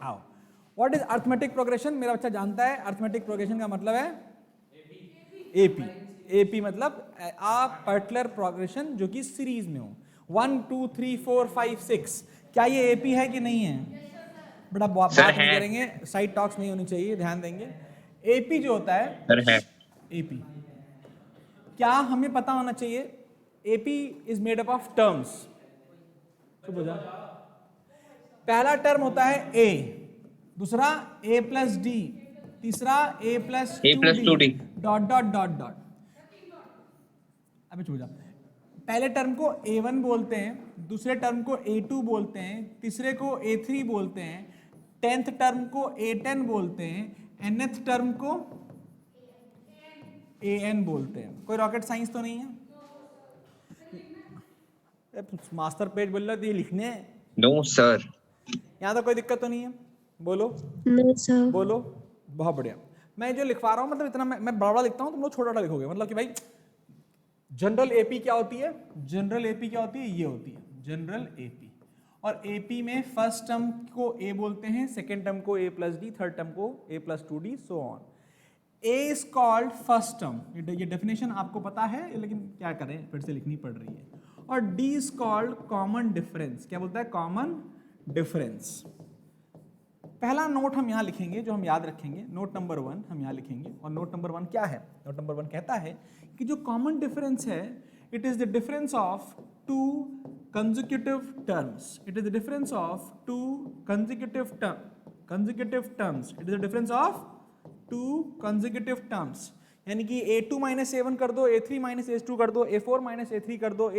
आओ, what is arithmetic progression? मेरा बच्चा जानता है अर्थमेटिक प्रोग्रेशन का मतलब है एपी। एपी मतलब आ पर्टिकुलर प्रोग्रेशन जो कि सीरीज में हो, 1 2 3 4 5 6। क्या ये एपी है कि नहीं है? बड़ा बात नहीं करेंगे, साइड टॉक्स नहीं होनी चाहिए, ध्यान देंगे। एपी जो होता है एपी, क्या हमें पता होना चाहिए? AP is made up of terms. चुप हो जा। पहला टर्म होता है ए, दूसरा ए प्लस डी, तीसरा ए प्लस 2डी, डॉट डॉट डॉट डॉट। अबे चुप जा। पहले टर्म को A1 बोलते हैं, दूसरे टर्म को A2 बोलते हैं, तीसरे को A3 बोलते हैं, 10th टर्म को A10 बोलते हैं, nth टर्म को AN बोलते हैं। कोई रॉकेट साइंस तो नहीं है? मास्टर पेज बोल रहा है लिखने हैं? No sir. यहाँ तो कोई दिक्कत तो नहीं है? बोलो। No sir. बोलो। बहुत बढ़िया। मैं जो लिखवा रहा हूँ मतलब इतना मैं बड़ा लिखता हूँ, तुम लोग छोटा लिखोगे। मतलब कि भाई जनरल एपी क्या होती है? जनरल एपी क्या होती है? ये होती है जनरल एपी। और एपी में फर्स्ट टर्म को ए बोलते हैं, सेकेंड टर्म को A plus D, third term को A plus 2d, so on. A is called first term, ये डेफिनेशन आपको पता है लेकिन क्या करें फिर से लिखनी पड़ रही है। और D is called common difference. क्या बोलता है? Common difference. पहला नोट हम यहाँ लिखेंगे जो हम याद रखेंगे, नोट नंबर 1 हम यहाँ लिखेंगे। और नोट नंबर 1 क्या है? नोट नंबर 1 कहता है कि जो कॉमन डिफरेंस है, it is the difference of two consecutive terms. It is the difference of two consecutive terms. It is the difference of two consecutive terms. यानी कि A2 माइनस A1 कर दो, A3 minus A2 कर दो, A4 minus A3 कर दो,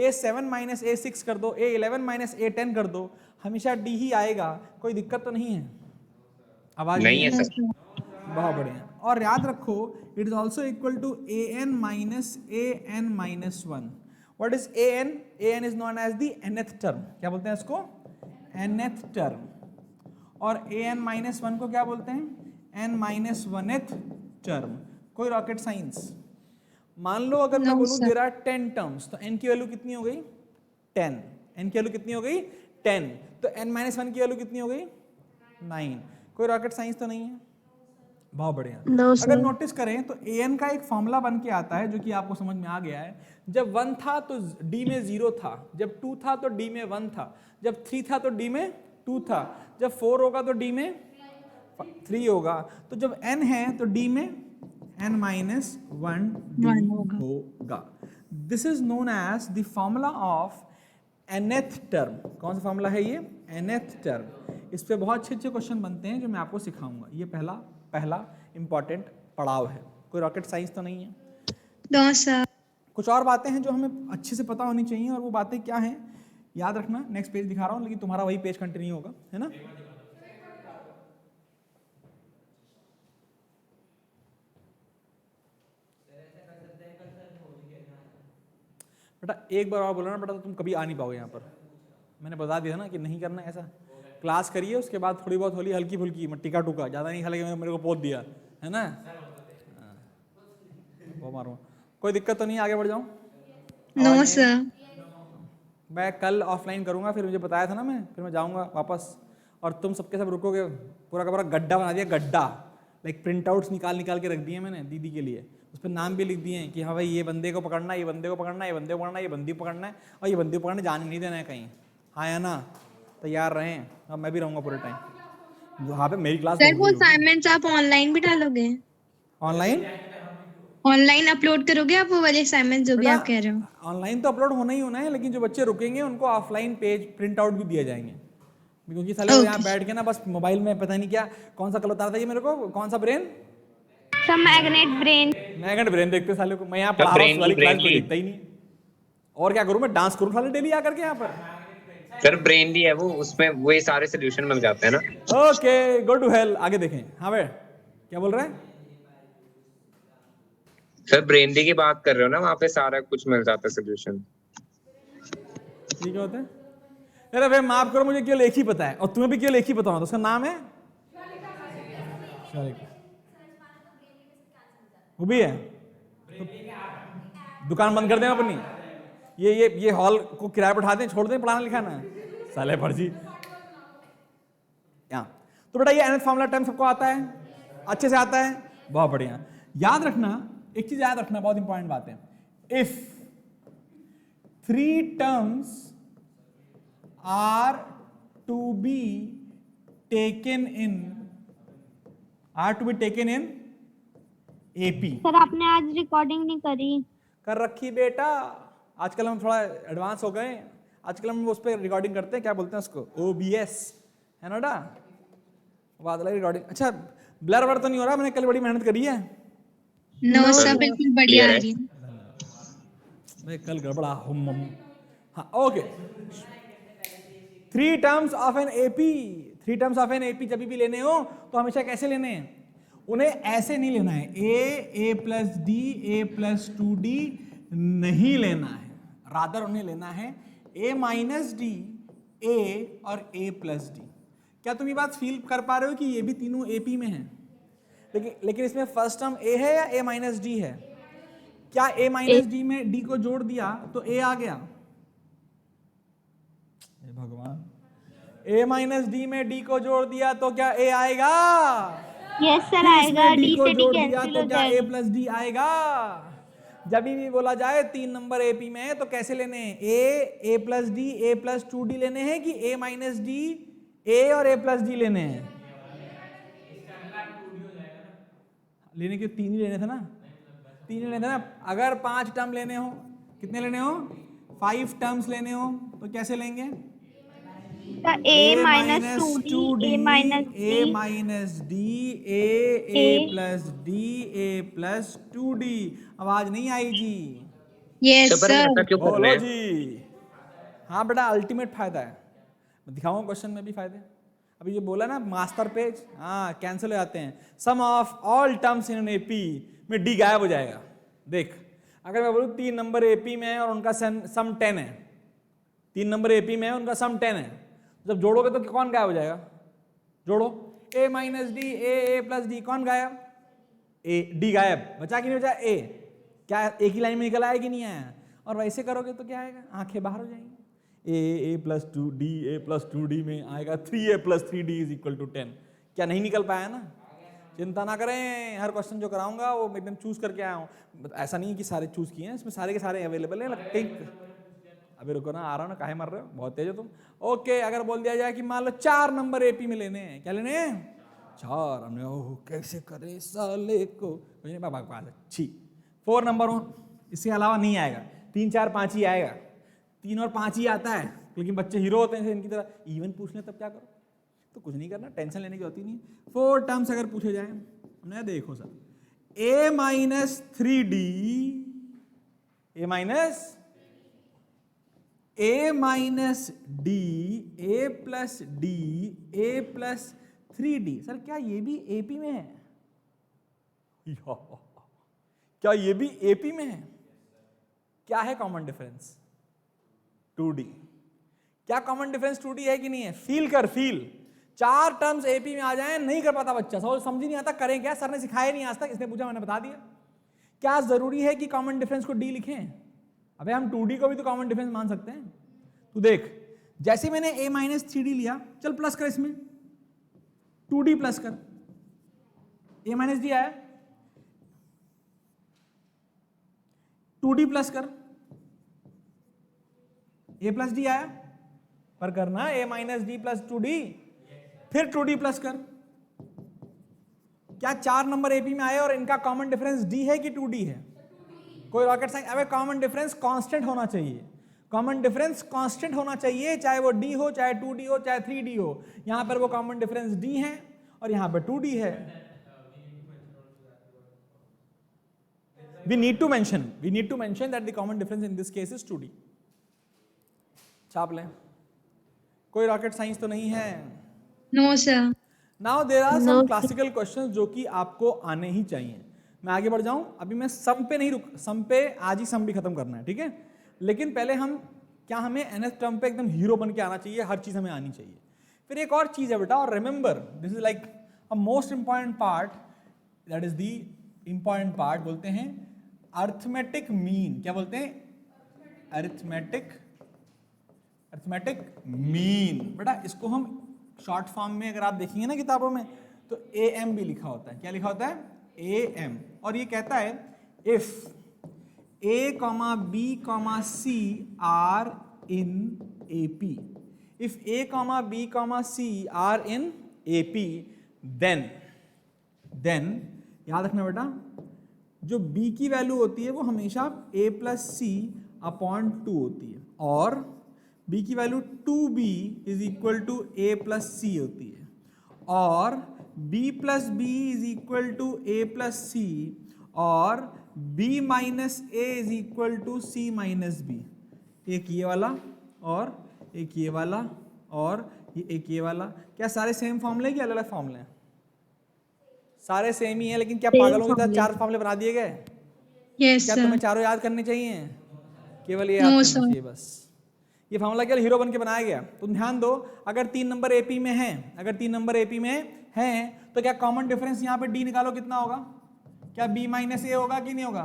A7 minus A6 कर दो, A11 माइनस A10 कर दो, हमेशा D ही आएगा। कोई दिक्कत तो नहीं है? आवाज नहीं है सर। बहुत बढ़िया। और याद रखो, it is also equal to AN minus AN minus 1। What is AN? AN is known as the nth term. क्या बोलते हैं इसको? nth term। और AN माइनस 1 को क्या बोलते हैं? n minus 1th term। कोई रॉकेट साइंस? मान लो अगर मैं बोलूं देयर आर 10 टर्म्स, तो n की वैल्यू कितनी हो गई? 10। n की वैल्यू कितनी हो गई? 10। तो n माइनस 1 की वैल्यू कितनी हो गई? 9। कोई रॉकेट साइंस तो नहीं है? बहुत बढ़िया। अगर नोटिस करें तो an का एक फॉर्मूला बन के आता है जो कि आपको समझ में आ गया है। जब 1 था तो d में 0 था, जब 2 था तो d में 1 था, जब 3 था तो d में 2 था, जब 4 होगा तो d में 3 होगा, तो जब n है तो d में n माइनस 1 होगा। This is known as the formula of nth term. कौन सा फॉर्मूला है ये? nth term. इस पे बहुत अच्छे क्वेश्चन बनते हैं जो मैं आपको सिखाऊंगा। ये पहला इंपॉर्टेंट पड़ाव है। कोई रॉकेट साइंस तो नहीं है? No sir. कुछ और बातें हैं जो हमें अच्छे से पता होनी चाहिए, और वो बातें क्या हैं याद रखना। नेक्स्ट पेज दिखा रहा हूँ लेकिन तुम्हारा वही पेज कंटिन्यू होगा, है ना? बेटा एक बार और बोलो ना बेटा, तो तुम कभी आ नहीं पाओगे यहाँ पर। मैंने बता दिया ना कि नहीं करना ऐसा। क्लास करिए, उसके बाद थोड़ी बहुत होली हल्की फुल्की टिका टुका, ज़्यादा नहीं। हालांकि मेरे को पोत दिया है ना, वो मारूंगा। कोई दिक्कत तो नहीं? आगे बढ़ जाऊँ? No sir. मैं कल ऑफलाइन करूंगा, फिर मुझे बताया था ना मैं, फिर मैं जाऊंगा वापस और तुम सबके सब रुकोगे। पूरा का पूरा गड्ढा बना दिया, गड्ढा। लाइक प्रिंट आउट्स निकाल के रख दिए मैंने दीदी के लिए। उस पर नाम भी लिख दिए हैं कि हाँ भाई ये बंदे को पकड़ना, ये बंदे को पकड़ना, ये बंदे को पकड़ना, ये बंदी को पकड़ना है, और ये बंदी को पकड़ने जाने नहीं देना है कहीं। हाँ या ना? तैयार रहें। अब मैं भी रहूँगा पूरे टाइम वहाँ पे। मेरी क्लास सर वो असाइनमेंट्स आप ऑनलाइन भी डालोगे? ऑनलाइन अपलोड करोगे आप वो वाले असाइनमेंट जो भी आप कह रहे हो? ऑनलाइन तो अपलोड होना ही होना है, लेकिन जो बच्चे रुकेंगे उनको ऑफलाइन पेज प्रिंट आउट भी दिए जाएंगे। क्योंकि साले वो यहाँ बैठ के ना बस मोबाइल में पता नहीं क्या कौन सा कल उतारा था ये मेरे को, कौन सा ब्रेन? मैग्नेट ब्रेन देखते साले को। मैं यहाँ पढ़ा रहा हूँ, वाली क्लास को देखता ही नहीं। और क्या करूँ मैं? डांस करूँ साले डेली आकर के यहाँ पर? सर ब्रेनली है वो, उसमें वो सारे सोल्यूशन मिल जाते हैं ना। Okay go to hell. आगे देखें। हाँ भाई क्या बोल रहे हैं? सर ब्रेनली की बात कर रहे हो ना, वहाँ पे सारा कुछ मिल जाता है सोल्यूशन। ठीक होता है। अरे भाई माफ करो, मुझे केवल एक ही पता है और तुम्हें भी केवल एक ही पता होगा, तो उसका नाम है वो भी है। तो दुकान बंद कर दें अपनी, ये हॉल को किराए पर उठा दें, छोड़ दें पढ़ाना लिखाना साले फर्जी। यहाँ तो बेटा ये nth फॉर्मूला टर्म सबको आता है, अच्छे से आता है, बहुत बढ़िया। याद रखना, एक चीज याद रखना, बहुत इंपॉर्टेंट बात है, if 3 terms are to be taken in AP. Sir आपने आज रिकॉर्डिंग नहीं करी। कर रखी बेटा, आजकल हम थोड़ा एडवांस हो गए, आजकल हम उस पर रिकॉर्डिंग करते हैं, क्या बोलते हैं उसको, OBS है ना बेटा, बादल रिकॉर्डिंग। अच्छा ब्लर वर तो नहीं हो रहा, मैंने कल बड़ी मेहनत करी है। नो सर बिल्कुल बढ़िया आ रही है। मैं कल गड़बड़ा हाँ okay. 3 terms of an AP जब भी लेने हो तो हमेशा कैसे लेने हैं, उन्हें ऐसे नहीं लेना है, a plus D a plus 2d नहीं लेना है, रादर उन्हें लेना है a माइनस डी a और a प्लस डी। क्या तुम ये बात फील कर पा रहे हो कि ये भी तीनों AP में हैं, लेकिन इसमें फर्स्ट टर्म a है या a माइनस डी है? क्या a माइनस डी में d को जोड़ दिया तो a आ गया? हे भगवान, a माइनस डी में d को जोड़ दिया तो क्या a आएगा? यस सर आएगा, d डी को से डी जोड़ दिया कैंसिल तो हो क्या a जाएगा। प्लस डी आएगा? जब भी बोला जाए 3 नंबर AP में है तो कैसे लेने हैं, a plus D a plus 2d लेने हैं कि a माइनस डी a और a प्लस डी लेने हैं? लेने के 3 ही लेने थे ना, 3 ही लेने थे ना। अगर 5 टर्म लेने हो, कितने लेने हो, 5 टर्म्स लेने हो तो कैसे लेंगे, a minus 2d a minus a minus D a plus D a plus 2d। आवाज नहीं आई जी? यस पर ऐसा सर। क्यों कर रहे बोलो हैं? जी। हाँ बेटा अल्टीमेट फायदा है, मैं दिखाऊंगा क्वेश्चन में भी फायदे। अभी ये बोला ना मास्टर पेज, हाँ कैंसिल हो जाते हैं, sum of all terms in N AP में d गायब हो जाएगा। देख अगर मैं बोलूँ 3 नंबर AP में है और उनका सम 10 है, 3 नंबर AP में है उनका सम 10 है, जब जोड़ोगे तो कौन गायब हो जाएगा? जोड़ो, a minus D a plus D, कौन गायब? d गायब, बचा कि नहीं बचा? a क्या एक ही लाइन में निकल आया कि नहीं आया? और वैसे करोगे तो क्या आएगा, आंखें बाहर हो जाएंगी, a plus 2d a plus 2d में आएगा 3a plus 3d is equal to 10। क्या नहीं निकल पाया ना? चिंता ना करें, हर क्वेश्चन जो कराऊंगा वो एकदम चूज करके आया हूँ, ऐसा नहीं कि सारे चूज किए हैं, इसमें सारे के सारे अवेलेबल है। अभी रुको ना, आ रहा हूँ ना, काहे मर रहे हो, बहुत तेज हो तुम। ओके अगर बोल दिया जाए कि मान लो 4 नंबर AP में लेने हैं, क्या लेने हैं? 4। हमने ओह कैसे करे साले को, मुझे बात अच्छी 4 नंबर हो, इसके अलावा नहीं आएगा, 3 4 5 ही आएगा, 3 और 5 ही आता है। लेकिन बच्चे हीरो होते हैं इनकी तरह, इवन पूछ लें तब क्या करो, तो कुछ नहीं करना, टेंशन लेने की होती नहीं। 4 टर्म्स अगर पूछे जाए, हमने देखो sir a minus 3d a minus D a plus D a plus 3d। Sir क्या ये भी AP में है? क्या ये भी AP में है? क्या है कॉमन डिफरेंस? 2d। क्या कॉमन डिफरेंस 2d है कि नहीं है? फील कर, फील। 4 टर्म्स AP में आ जाएं, नहीं कर पाता बच्चा, समझ ही नहीं आता, करें क्या? सर ने सिखाया नहीं आज तक, इसने पूछा मैंने बता दिया। क्या जरूरी है कि कॉमन डिफरेंस को d लिखें? अबे हम 2d को भी तो कॉमन डिफरेंस मान सकते हैं। तू देख, जैसे मैंने a माइनस 3d लिया, चल प्लस कर, इसमें 2d प्लस कर, a माइनस डी आया, 2d प्लस कर, a प्लस डी आया, पर करना a minus D plus 2d, फिर 2d प्लस कर। क्या 4 नंबर AP में आए और इनका कॉमन डिफरेंस d है कि 2d है? कोई रॉकेट साइंस? अबे कॉमन डिफरेंस कांस्टेंट होना चाहिए, कॉमन डिफरेंस कांस्टेंट होना चाहिए, चाहे वो d हो, चाहे 2d हो, चाहे 3d हो। यहां पर वो कॉमन डिफरेंस d है और यहां पर 2d है। we need to mention that the common difference in this case is 2d। छाप लें, कोई रॉकेट साइंस तो नहीं है। No sir. Now there are some classical questions जो कि आपको आने ही चाहिए। मैं आगे बढ़ जाऊं, अभी मैं सम पे नहीं रुक, सम पे आज ही सम भी खत्म करना है, ठीक है? लेकिन पहले हमें nth टर्म पे एकदम हीरो बन के आना चाहिए, हर चीज हमें आनी चाहिए। फिर एक और चीज है बेटा, और remember this is like a most important part, that is the important part, बोलते हैं अर्थमेटिक मीन। क्या बोलते हैं? Arithmetic mean. बेटा इसको हम शॉर्ट फॉर्म में अगर आप देखेंगे ना किताबों में तो AM भी लिखा होता है। क्या लिखा होता है? AM। और ये कहता है if A, B, C are in AP. If A, B, C are in AP, then याद रखना बेटा, जो B की वैल्यू होती है वो हमेशा A प्लस C अपॉन 2 होती है और B की value 2B is equal to A plus C होती है और B plus B is equal to A plus C और B minus A is equal to C minus B। एक ये वाला और एक ये वाला और ये एक ये वाला। क्या सारे सेम फॉर्मूले हैं कि अलग अलग फॉर्मूले हैं? सारे सेम ही हैं, लेकिन क्या पागलों की तरह 4 फॉर्मूले बना दिए गए? यस क्या सर। तुम्हें चारों याद करने चाहिए? केवल ये No, याद करना sir. चाहिए बस। ये फॉर्मूला केवल हीरो बन के बनाया गया। तुम ध्यान दो, अगर 3 नंबर एपी में है, अगर 3 नंबर एपी में हैं तो क्या कॉमन डिफरेंस यहाँ पे डी निकालो कितना होगा? क्या बी माइनस ए होगा कि नहीं होगा?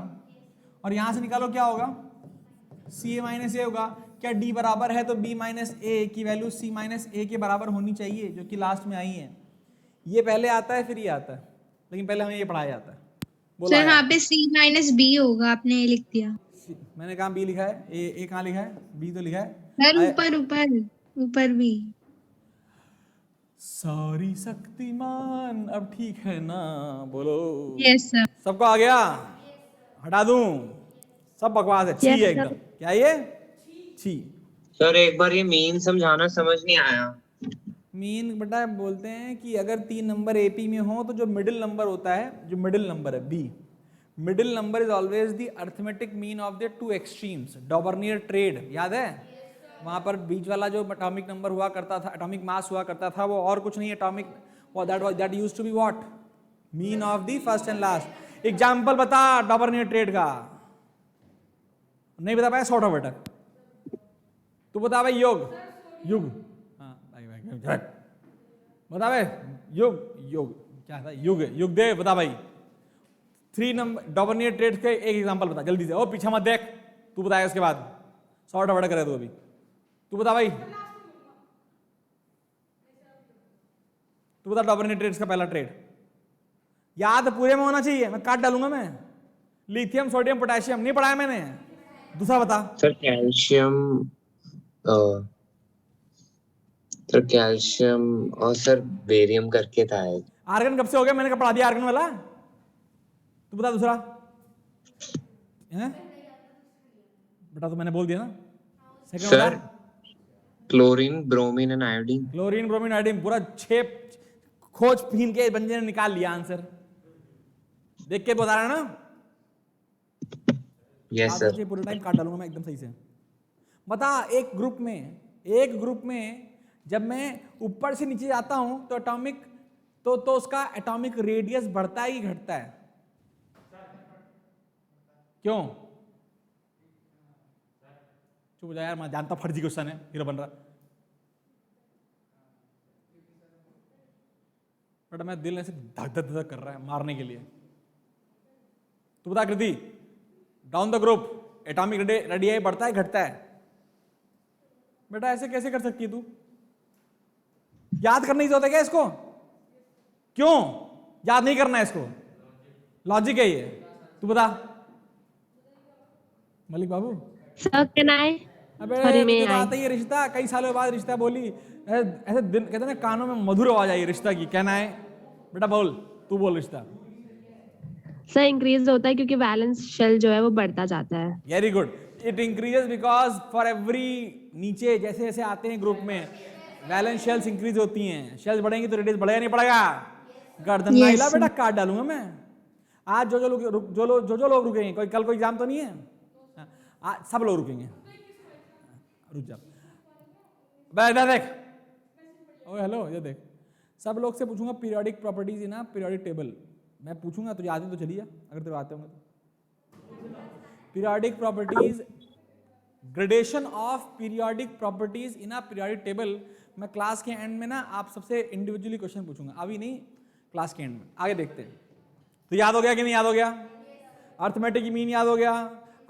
और यहां से निकालो क्या होगा? सी ए माइनस ए होगा। क्या डी बराबर है तो बी माइनस ए की वैल्यू सी माइनस ए के बराबर होनी चाहिए, जो कि लास्ट में आई है। ये पहले आता है फिर ये आता है, लेकिन पहले हमें ये पढ़ाया जाता है। बोलो सर आया। वहाँ पे C माइनस बी होगा, आपने ये लिख दिया। मैंने कहा बी लिखा है, ए कहाँ लिखा है? बी तो लिखा है। सर ऊपर ऊपर ऊपर भी। सारी शक्तिमान अब ठीक है ना? बोलो। Yes sir. सबको आ गया? हटा दूं? सब बकवास है, छी है एकदम। क्या ये? छी। सर एक बार ये मीन समझाना, समझ नहीं आया। मीन बेटा बोलते हैं कि अगर 3 नंबर एपी में हो तो जो मिडिल नंबर होता है, जो मिडिल नंबर है B, middle number is always the arithmetic mean of the 2 extremes. Dobereiner triad याद है? वहां पर बीच वाला जो एटॉमिक नंबर हुआ करता था, एटॉमिक मास हुआ करता था, वो और कुछ नहीं, atomic that used to be what? Mean of the first and last. Example बता डॉबर्नियर ट्रेड का। नहीं बता पाया? सॉर्ट ऑफ बेटा तू बता भाई। योग युग, हाँ भाई बता भाई। युग क्या था? युग दे बता भाई। 3 नंबर डॉबर्नियर ट्रेड के एक एग्जांपल बता जल्दी से। ओ पीछे मत देख, तू बताएगा उसके बाद। सॉर्ट ऑफ करे तू अभी। तू बता भाई, तू बता डॉबर्नियर ट्रेड्स का पहला ट्रेड। याद पूरे में होना चाहिए, मैं काट डालूंगा मैं। लिथियम सोडियम पोटेशियम नहीं पढ़ाया मैंने। दूसरा बता। सर कैल्शियम, सर कैल्शियम और सर बेरियम करके था एक। आर्गन कब से हो गया? मैंने कब पढ़ा दिया आर्गन वाला? तू बता दूसरा है बेटा, तो मैंने बोल दिया ना। सेकंड सर बता। Chlorine, bromine and iodine. Chlorine bromine iodine पूरा 6 खोज पीन के बंदे ने निकाल लिया आंसर। देख के बता रहा ना? Yes sir. पूरे टाइम काट डालूंगा मैं एकदम सही से। बता, एक ग्रुप में जब मैं ऊपर से नीचे जाता हूं तो एटॉमिक तो उसका एटॉमिक रेडियस बढ़ता है कि घटता है? क्यों? चुप हो जा यार, मैं जानता फर्जी क्वेश्चन है, हीरो बन रहा। बट मैं दिल ऐसे धक धक धक कर रहा है मारने के लिए। तू बता Kriti, down the group atomic radius बढ़ता है घटता है? बेटा ऐसे कैसे कर सकती है तू? याद करने की जरूरत है क्या इसको? क्यों याद नहीं करना है इसको? लॉजिक है ये। तू बता मलिक बाबू। Sir can I? अबे Sorry, तुझे मैं तो आई। आता ही है रिश्ता, कई सालों बाद रिश्ता बोली। ऐसे दिन कहते ना कानों में मधुर आवाज आई रिश्ता की। कहना है बेटा बोल, तू बोल रिश्ता। सर इंक्रीज होता है क्योंकि बैलेंस शेल जो है वो बढ़ता जाता है। Very good. It increases because for every, नीचे जैसे जैसे आते हैं ग्रुप में वैलेंस शेल्स इंक्रीज होती हैं। शेल्स बढ़ेंगी तो रेडियस बढ़ेगा नहीं बढ़ेगा? गर्दन ना हिला बेटा, काट डालूंगा मैं। आज जो लोग रुकेंगे, कोई कल कोई एग्जाम तो नहीं है? आज सब लोग रुकेंगे। रुक जा देख। ओए हेलो, ये देख, सब लोग से पूछूंगा periodic properties in a periodic table. मैं पूछूंगा, तुझे आते तो चलिए, अगर तेरे आते होंगे तो। Periodic properties, gradation of periodic properties in a periodic table. मैं क्लास के एंड में ना आप सबसे इंडिविजुअली क्वेश्चन पूछूंगा, अभी नहीं, क्लास के एंड में। आगे देखते हैं। तो याद हो गया कि नहीं याद हो गया? अर्थमेटिक की मीन याद हो गया?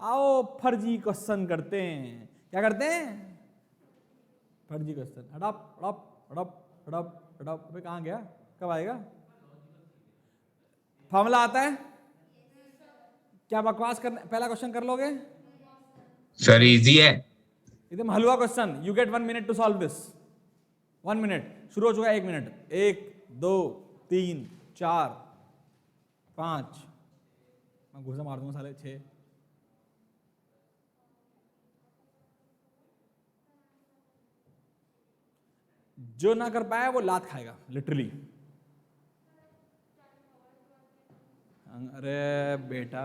आओ फर्जी क्वेश्चन करते हैं। क्या करते हैं? फर्जी क्वेश्चन। हड़प हड़प हड़प फटाफट अबे कहाँ गया, कब आएगा? फॉर्मूला आता है क्या? बकवास करना, पहला क्वेश्चन कर लोगे? सर इजी है। एकदम हलवा question. You get 1 minute to solve this. 1 minute शुरू हो चुका है। 1 मिनट। 1 2 3 4 5, मैं घुसा मार दूंगा साले 6। जो ना कर पाया वो लात खाएगा लिटरली। अरे बेटा,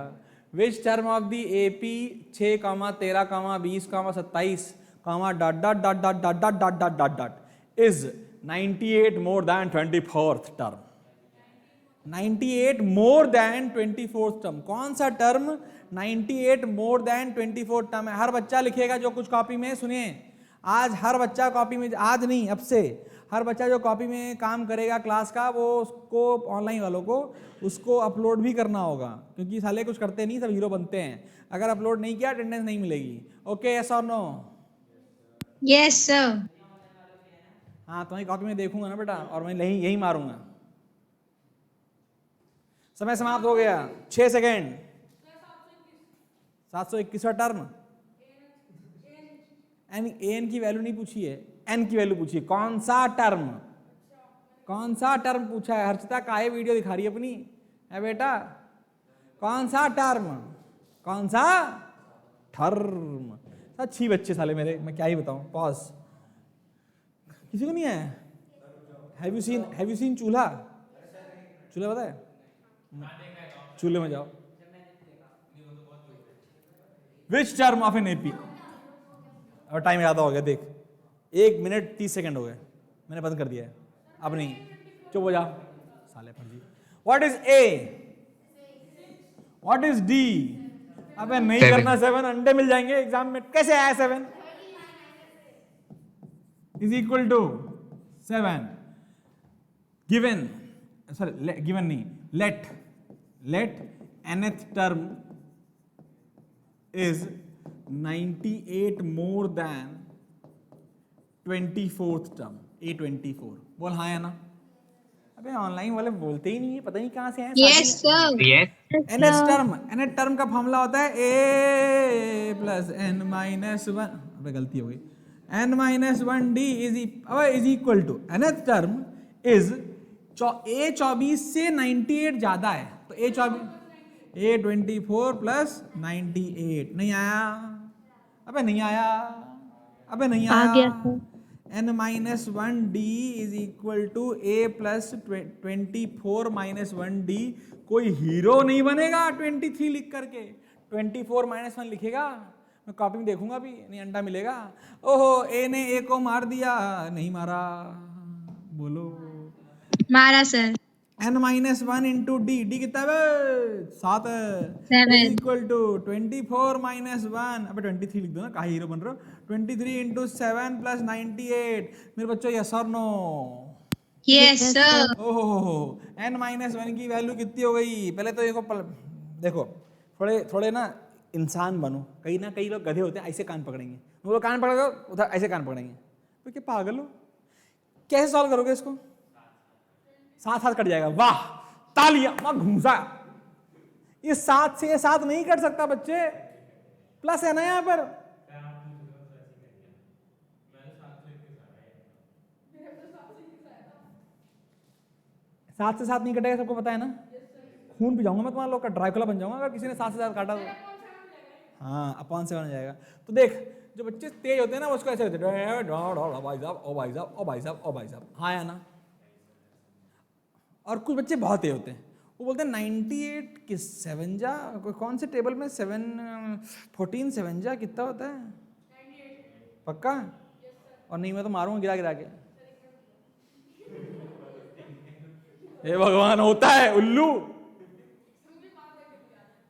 which term of the AP 6, 13, 20, 27, dot dot dot dot dot dot dot dot dot dot is 98 more than 24th term? 98 more than 24th term. कौन सा term 98 more than 24th term है? हर बच्चा लिखेगा जो कुछ कॉपी में। सुनिए, आज हर बच्चा कॉपी में, आज नहीं अब से हर बच्चा जो कॉपी में काम करेगा क्लास का, वो उसको ऑनलाइन वालों को उसको अपलोड भी करना होगा, क्योंकि साले कुछ करते नहीं, सब हीरो बनते हैं। अगर अपलोड नहीं किया अटेंडेंस नहीं मिलेगी। ओके, यस और नो? Yes sir. हाँ, तुम्हारी कॉपी में देखूंगा ना बेटा, और मैं यही मारूंगा। समय समाप्त हो गया। 6 सेकेंड। 721वां टर्म। एन की वैल्यू नहीं पूछी है, एन की वैल्यू पूछी है। कौन सा टर्म? कौन सा टर्म पूछा है? हर्षिता काहे वीडियो दिखा रही है अपनी? है बेटा, कौन सा टर्म? कौन सा टर्म? अच्छी बच्चे साले मेरे, मैं क्या ही बताऊं। पॉज। किसी को नहीं है? हैव यू सीन चूल्हा? चूल्हा पता है? चूल्हे में जाओ। Which term of an AP? और टाइम याद हो गया, देख 1 मिनट 30 सेकंड हो गए, मैंने बंद कर दिया है। अब नहीं, चुप हो जा साले फर्जी। What is a? What is D? अबे नहीं 7 करना 7, अंडे मिल जाएंगे एग्जाम में। कैसे आया 7 is equal to 7? Given, sorry given नहीं, let nth term is 98 more than 24th term. A24 बोल हाँ या ना? अबे ऑनलाइन वाले बोलते ही नहीं है, पता नहीं कहाँ से हैं। Yes sir. Yes nth term का फॉर्मूला होता है a प्लस n माइनस 1। अबे गलती हो गई। n minus 1 d is equal to nth term is A24 से 98 ज्यादा है, तो A24 प्लस 98। नहीं आया? अबे नहीं आया, अबे नहीं आ आया। गया sir. n minus 1 D is equal to a plus 24 minus 1 D. कोई हीरो नहीं बनेगा 23 लिख करके। 24 माइनस 1 लिखेगा, मैं कॉपी में देखूंगा भी नहीं, अंडा मिलेगा। ओहो, a ने a को मार दिया। नहीं मारा, बोलो। मारा sir. n minus 1 into D, D कितना है? 7 7 इक्वल टू 24 माइनस 1। अबे 23 लिख दो ना, काहे हीरो बन रहे हो। 23 इंटू 7 प्लस 98। मेरे बच्चों यस और नो? Yes sir. ओहो, n माइनस 1 की वैल्यू कितनी हो गई? पहले तो देखो थोड़े ना इंसान बनो। कई लोग गधे होते हैं, ऐसे कान पकड़ेंगे, वो कान पकड़ेगा उधर, ऐसे कान पकड़ेंगे। तो क्या पागल हो? कैसे सॉल्व करोगे इसको? 7 कट जाएगा। वाह, तालियां, मैं घूसा। ये 7 से 7 नहीं कट सकता बच्चे, प्लस है ना यहाँ पर। सात से 7 नहीं कटेगा, सबको पता है ना। खून पी जाऊंगा मैं तुम्हारा लोग का, ड्राइकुला बन जाऊंगा अगर किसी ने 7 से 7 काटा तो। हाँ, अपॉन 7 हो जाएगा। तो देख, जो बच्चे तेज होते हैं ना, उसको ऐसे होते हैं, ओ भाई साहब, ओ भाई साहब, ओ भाई साहब, ओ भाई साहब। हाँ या ना? और कुछ बच्चे बहुत तेज होते हैं, वो बोलते हैं 98 किस 7 जा, कौन से टेबल में 7 14 7 जा कितना होता है? 98 पक्का? और नहीं मैं तो मारूंगा गिरा गिरा के। हे भगवान, होता है उल्लू।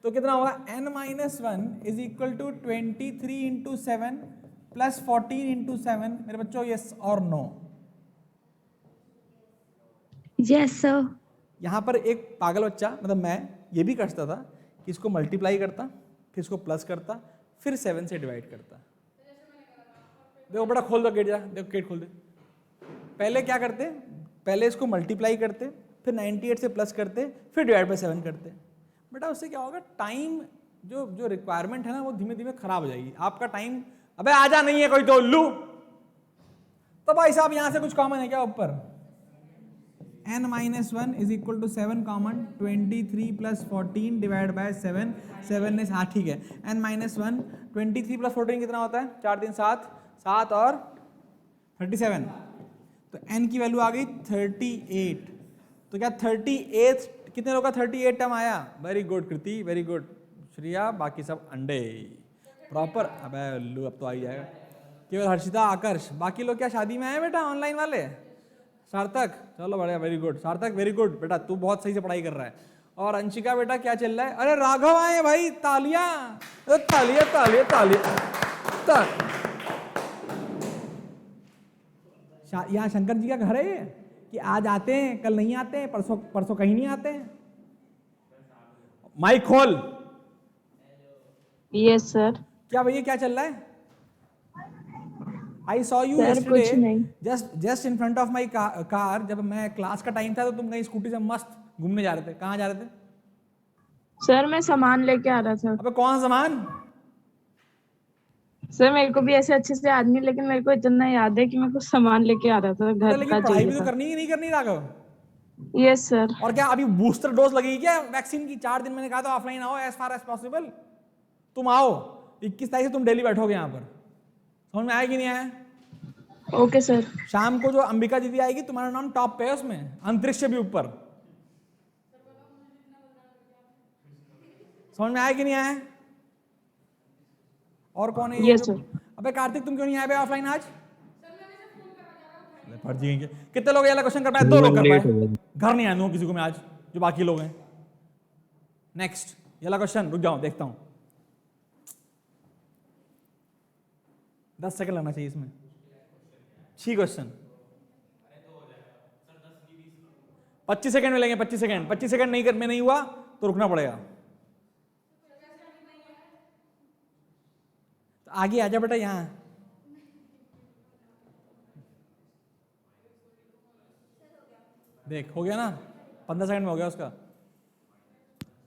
तो कितना होगा? n minus 1 is equal to 23 into 7 plus 14 into 7। मेरे बच्चों यस और नो? Yes sir. यहाँ पर एक पागल बच्चा, मतलब मैं ये भी करता था कि इसको मल्टीप्लाई करता, फिर इसको प्लस करता, फिर 7 से डिवाइड करता। देखो बेटा, खोल दो गेट, जा देखो गेट खोल दे। पहले क्या करते, पहले इसको मल्टीप्लाई करते, फिर 98 से प्लस करते, फिर डिवाइड बाय 7 करते। बेटा उससे क्या होगा, टाइम जो रिक्वायरमेंट है ना वो धीमे धीमे खराब हो जाएगी। आपका टाइम, अबे आजा नहीं है कोई तो उल्लू। तो भाई साहब यहाँ से कुछ कॉमन है क्या ऊपर? n minus 1 is equal to 7 common, 23 plus 14 divide by 7, 7 ने, हाँ ठीक है, n minus 1, 23 plus 14 कितना होता है? 4 3 7, 7 और 37, तो n की वैल्यू आ गई 38। तो क्या 38 कितने लोग का 38 टर्म आया? वेरी गुड कृति, वेरी गुड श्रिया, बाकी सब अंडे प्रॉपर। अबे उल्लू अब तो आ ही जाएगा। केवल हर्षिता, आकर्ष, बाकी लोग क्या शादी में आए बेटा ऑनलाइन वाले? सार्थक, चलो बढ़िया, वेरी गुड सार्थक, वेरी गुड बेटा, तू बहुत सही से पढ़ाई कर रहा है। और अंशिका बेटा क्या चल रहा है? अरे राघव आए भाई, तालियां, तालियां तालियां तालियां। यहाँ शंकर जी का घर है ये कि आज आते हैं कल नहीं आते हैं, परसों परसों कहीं नहीं आते हैं? माइक खोल। Yes sir. क्या भैया क्या चल रहा है? I saw you सर कुछ yesterday नहीं। just in front of my car। जब मैं क्लास का टाइम था तो तुम कहीं स्कूटी से मस्त घूमने जा रहे थे। कहाँ जा रहे थे? सर मैं सामान लेके आ रहा था। अबे कौन सा सामान? सर मेरे को भी ऐसे अच्छे से याद नहीं, लेकिन मेरे को इतना याद है कि मैं कुछ सामान लेके आ रहा था, घर का लेकिन पढ़ाई भी चाहिए तो था। करनी ही नहीं करनी राघव। Yes sir. और क्या अभी बूस्टर डोज लगेगी क्या वैक्सीन की? 4 दिन मैंने कहा था ऑफलाइन आओ एज फार एज पॉसिबल। तुम आओ 21 तारीख से तुम डेली बैठोगे यहाँ पर। समझ में आया कि नहीं आया? Okay sir. शाम को जो अंबिका दीदी आएगी तुम्हारा नाम टॉप पे है उसमें, अंतरिक्ष से भी ऊपर। समझ में आया कि नहीं आया? और कौन है? Yes sir. अबे कार्तिक तुम क्यों नहीं आए बे ऑफलाइन आज? फर्जी हैं कितने लोग ये वाला क्वेश्चन कर पाए? 2 लोग कर पाए। घर नहीं आने किसी को मैं आज, जो बाकी लोग हैं। नेक्स्ट ये वाला क्वेश्चन, रुक जाओ देखता हूं, 10 सेकंड लगना चाहिए इसमें। 6 क्वेश्चन, 25 सेकंड मिलेंगे। 25 सेकंड, 25 सेकंड नहीं कर में नहीं हुआ तो रुकना पड़ेगा। तो आगे आजा बेटा यहां। देख हो गया ना, 15 सेकंड में हो गया उसका।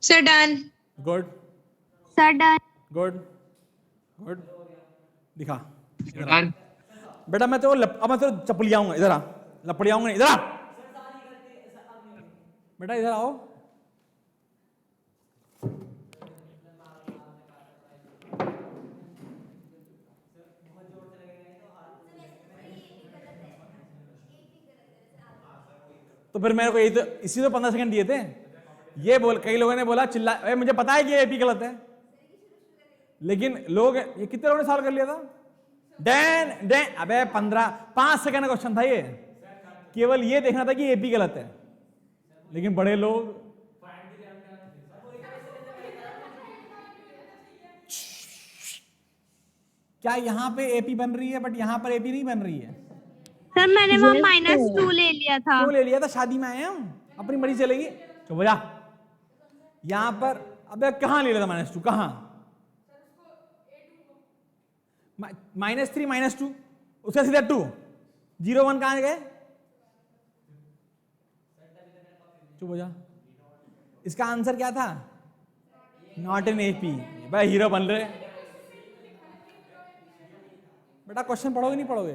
Sir done. Good sir done. Good good. दिखा डन। बेटा, मैं तो अब मैं तो चपलियाऊंगा, इधर आ, लपड़ियाऊंगा नहीं, इधर आ बेटा, इधर आओ। तो फिर मेरे को यही तो, इसी तो 15 सेकंड दिए थे। ये बोल, कई लोगों ने बोला चिल्ला, मुझे पता है कि ये एपी गलत है, लेकिन लोग, ये कितने लोगों ने सॉल्व कर लिया था? डैन डैन, अबे 5 सेकंड का क्वेश्चन था ये। केवल ये देखना था कि एपी गलत है, लेकिन बड़े लोग, क्या यहाँ पे एपी बन रही है बट यहाँ पर एपी नहीं बन रही है? सर मैंने वहाँ -2 ले लिया था। क्यों ले लिया था? शादी में आए हम, अपनी मर्जी चलेगी। चुप हो जा। यहाँ पर अबे कहाँ ले लिया था -2? कहाँ? -3 -2 उसका सीधा 2, 0 1 कहाँ गए? चुप हो जा। इसका आंसर क्या था? Not an AP. भाई हीरो बन रहे बेटा। क्वेश्चन पढ़ोगे नहीं पढ़ोगे?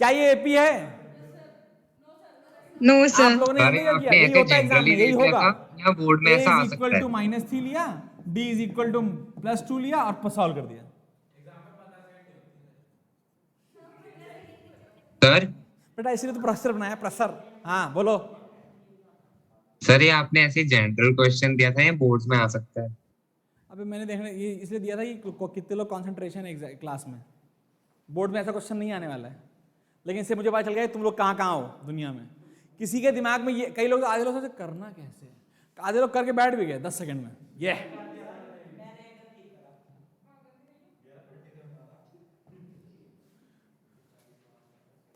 क्या ये एपी है? नो आप सर। लोगों ने अरे यही आपने यही ऐसे होता है एग्जाम में, जनरली यही ले लिया होगा। था या बोर्ड में ऐसा आ सकता है? -3 लिया, d = +2 लिया और सॉल्व कर दिया। सर बेटा इसलिए तो प्रोफेसर बनाया, प्रोफेसर। हाँ बोलो। सर ये आपने ऐसे जनरल क्वेश्चन दिया था या बोर्ड्स में आ सकता है? अबे मैंने देखना ये इसलिए दिया था कि कितने लोग कंसंट्रेशन है क्लास में। बोर्ड में ऐसा क्वेश्चन नहीं आने वाला है, लेकिन इससे मुझे पता चल गया तुम लोग कहाँ कहाँ हो दुनिया में। किसी के दिमाग में ये, कई लोग, आधे लोग सोचते करना कैसे, आधे लोग करके बैठ भी गए 10 सेकंड में। ये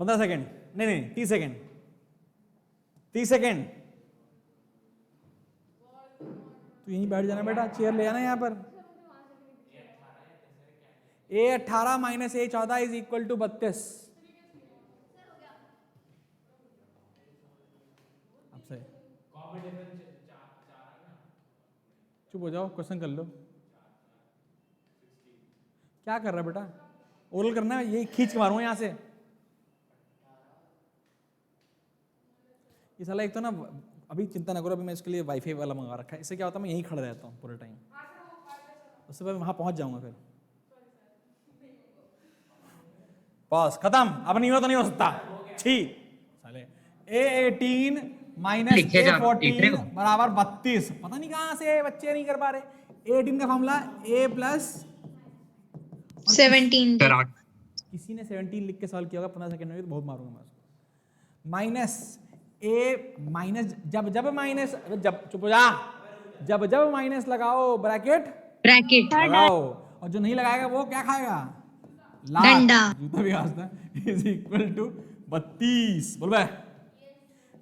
15 सेकंड, नहीं 30 सेकंड, 30 सेकंड। तो यहीं बैठ जाना बेटा, चेयर ले जाना यहाँ पर। A18 - A14 = 32। सही। चुप हो जाओ, क्वेश्चन कर लो। क्या कर रहा है बेटा? ओरल करना है, ये खींच के मारूंगा यहाँ से। ये साला एक तो ना, अभी चिंता ना करो, अभी मैं इसके लिए वाईफाई वाला मंगा रखा है। इससे क्या होता है, मैं यहीं खड़ा रहता हूँ पूरे टाइम, उससे मैं वहां पहुंच जाऊंगा फिर। पॉज, खत्म। अब नहीं हो तो नहीं हो सकता। छी साले। A18 माइनस लिखे जा, लिख रहे A14 हो? बराबर 32। पता नहीं कहाँ से बच्चे नहीं कर पा रहे। A18 का फॉर्मूला A प्लस 17 सर 8 किसी ने 17 लिख के सॉल्व किया होगा 15 सेकंड में, तो बहुत मारूंगा मैं उसको। माइनस ए माइनस, जब माइनस, जब चुप हो जा, जब माइनस लगाओ ब्रैकेट ब्रैकेट लगाओ, और जो नहीं लगाएगा वो क्या खाएगा? लात। डंडा। जूता भी खाता इज इक्वल टू 32। बोल बे।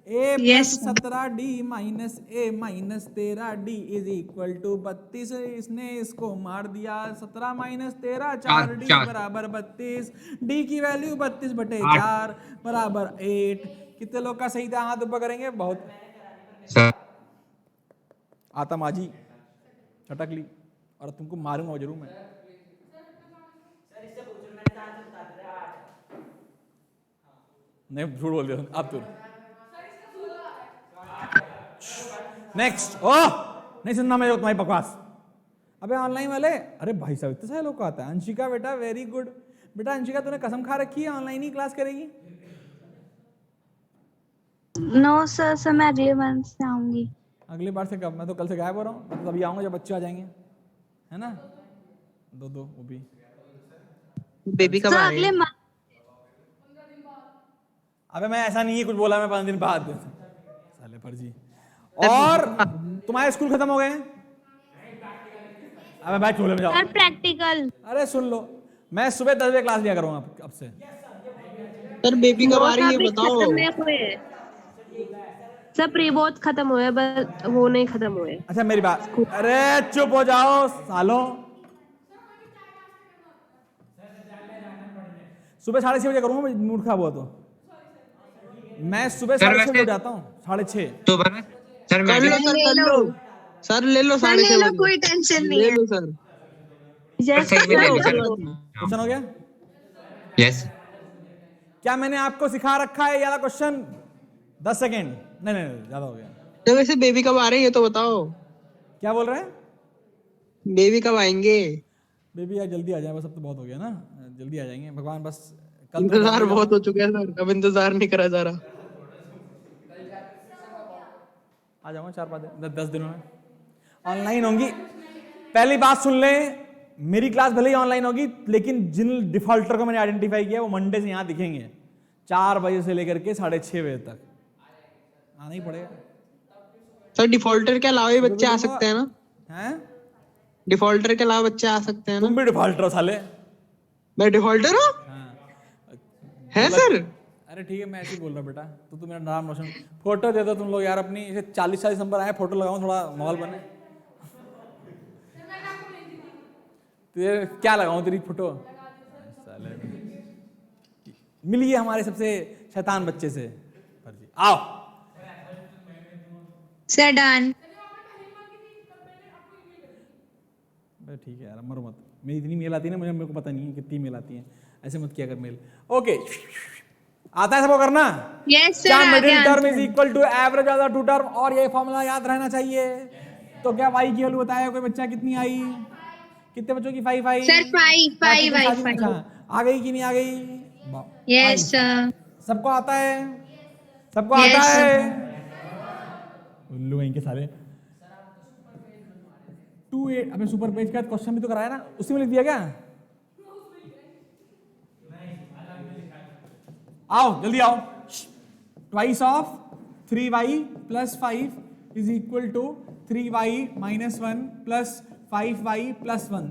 A Yes, plus 17D minus a minus 13D is equal to 32। इसने इसको मार दिया। 17 माइनस 13 4D चार। बराबर 32। डी की वैल्यू 32/4 आठ। बराबर 8। कितने लोग का सही था? हाथ ऊपर करेंगे। बहुत। सर आता माजी छटक ली, और तुमको मारूंगा जरूर मैं। नहीं, झूठ बोल दिया अब तुम। नेक्स्ट। ओह, नहीं सुनना मैं तुम्हारी बकवास। अबे ऑनलाइन वाले, अरे भाई साहब इतने सारे लोग को आता है। अंशिका बेटा वेरी गुड। बेटा अंशिका तूने कसम खा रखी है ऑनलाइन ही क्लास करेगी? नो सर, सर मैं अगले मंथ से आऊंगी। अगली बार से कब? मैं तो कल से गायब हो रहा हूँ। मैं तो तभी आऊंगा जब बच्चे आ जाएंगे, है ना? दो वो भी। बेबी कब सर आ रही अगले है? मंथ। अबे मैं ऐसा नहीं है कुछ बोला मैं 5 दिन बाद। साले फर्जी। और तुम्हारे स्कूल खत्म हो गए हैं? अबे बैठ, चूल्हे में जाओ। Sir practical. अरे सुन लो, मैं सुबह 10 बजे क्लास लिया करूंगा अब से। सर बेबी कब आ रही है बताओ। खत्म नहीं हुए। सब प्री बोर्ड खत्म हुए, बस वो नहीं खत्म हुए। अच्छा मेरी बात, अरे चुप हो जाओ सालों। सुबह 6:30 बजे करूंगा, मूड खराब हुआ तो। मैं सुबह 6:30 बजे जाता हूँ, 6:30। सुबह में सर मैं कर लो सर, कर लो सर, ले लो सर 6:30 ले लो, बजे। कोई टेंशन नहीं ले है। लो सर। यस सही में ले ली सर। क्वेश्चन हो गया? यस क्या मैंने आपको सिखा रखा है? यार क्वेश्चन 10 सेकेंड। नहीं ज्यादा हो गया। तो वैसे बेबी कब आ रही है तो बताओ। क्या बोल रहे हैं? बेबी कब आएंगे? बेबी यार जल्दी आ जाए बस, अब तो बहुत हो गया ना। जल्दी आ जाएंगे भगवान, बस कल तो इंतजार मैं बहुत हो चुका है सर, अब इंतजार नहीं करा जा रहा। आ जाऊंगा 4-5 दिन, 10 दिनों में ऑनलाइन होंगी। पहली बात सुन ले, मेरी क्लास भले ही ऑनलाइन होगी, लेकिन जिन डिफॉल्टर को मैंने आइडेंटिफाई किया वो मंडे से यहाँ दिखेंगे 4 बजे से लेकर के 6:30 बजे तक। आना ही पड़ेगा सर डिफॉल्टर के अलावा भी बच्चे आ सकते हैं ना? हैं? डिफॉल्टर के अलावा बच्चे आ सकते हैं ना? तुम भी डिफॉल्टर हो साले। मैं डिफॉल्टर हूँ? है सर? अरे ठीक है, मैं ऐसे ही बोल रहा बेटा, तो तुम मेरा नाम रोशन। फोटो दे दो तुम लोग यार अपनी, इसे 40 नंबर आए, फोटो लगाओ, थोड़ा माहौल बने। तेरे क्या लगाऊं तेरी फोटो? साले मिलिए हमारे सबसे शैतान बच्चे से। आओ सर डन। ठीक है यार, मरो मत। मेरी इतनी मेल आती है ना, मेरे को पता नहीं है कितनी मेल आती है। ऐसे मत किया कर मेल। ओके, आता है सबको करना? यस सर, क्या आ मिडिल गया term is answer. Equal to average of the two term, और ये फॉर्मूला याद रहना चाहिए। तो क्या y की वैल्यू बताया कोई बच्चा? कितनी आई? कितने बच्चों की 5 आई? सर 5 अच्छा, आ गई कि नहीं आ गई? Yes sir. सबको आता है? सबको Yes, आता sir. है? उल्लू इनके सारे। 2 अबे सुपर पेज का क्वेश्चन भी तो कराया ना, उसी में लिख दिया क्या? आओ जल्दी आओ। Twice of 3y plus 5 is equal to 3y minus 1 plus 5y plus 1।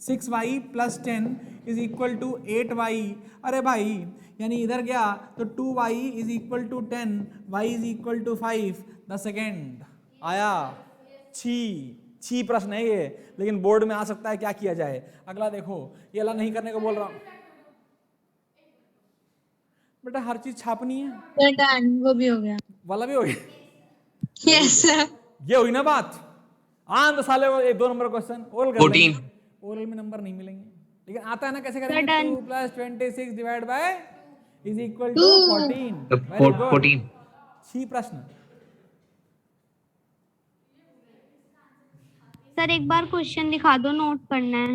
6y plus 10 is equal to 8y। अरे भाई, यानी इधर गया तो 2y is equal to 10, y is equal to 5। 10 second आया। छी प्रश्न है ये, लेकिन बोर्ड में आ सकता है, क्या किया जाए। अगला देखो, ये वाला नहीं करने को बोल रहा हूं बेटा, हर चीज छापनी है। सर डन, वो भी हो गया। वाला भी हो गया। Yes sir. ये हुई ना बात। आंध साले को एक 2 नंबर क्वेश्चन ओरल कर 14। लेंगे। ओरल में नंबर नहीं मिलेंगे, लेकिन आता है ना कैसे करेंगे। done. 2 + 26 divide by is equal to 14। तो वेरी गुड। 14। 6 प्रश्न। सर एक बार क्वेश्चन दिखा दो, नोट करना है।